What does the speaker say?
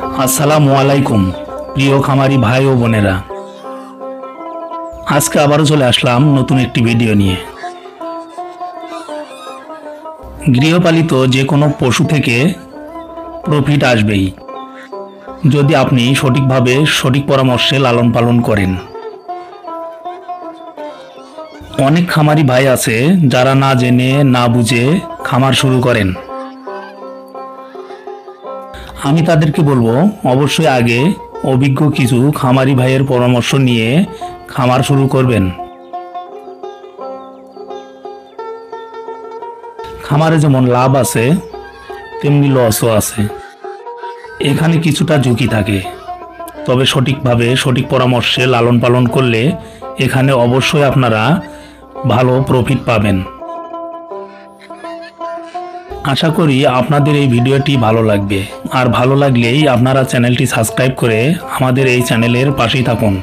আসসালামু আলাইকুম প্রিয় খামারি ভাই ও বোনেরা, আজকে আবারও চলে আসলাম নতুন একটি ভিডিও নিয়ে। গৃহপালিত যে কোনো পশু থেকে প্রফিট আসবেই যদি আপনি সঠিকভাবে সঠিক পরামর্শে লালন পালন করেন। অনেক খামারি ভাই আছে যারা না জেনে না বুঝে খামার শুরু করেন। আমি তাদেরকে বলবো অবশ্যই আগে অভিজ্ঞ কিছু খামারি ভাইয়ের পরামর্শ নিয়ে খামার শুরু করবেন। খামারে যেমন লাভ আছে তেমনি লসও আছে। এখানে কিছুটা ঝুঁকি থাকে, তবে সঠিকভাবে সঠিক পরামর্শে লালন পালন করলে এখানে অবশ্যই আপনারা ভালো প্রফিট পাবেন। আশা করি আপনাদের এই ভিডিওটি ভালো লাগবে, আর ভালো লাগলেই আপনারা চ্যানেলটি সাবস্ক্রাইব করে আমাদের এই চ্যানেলের পাশেই থাকুন।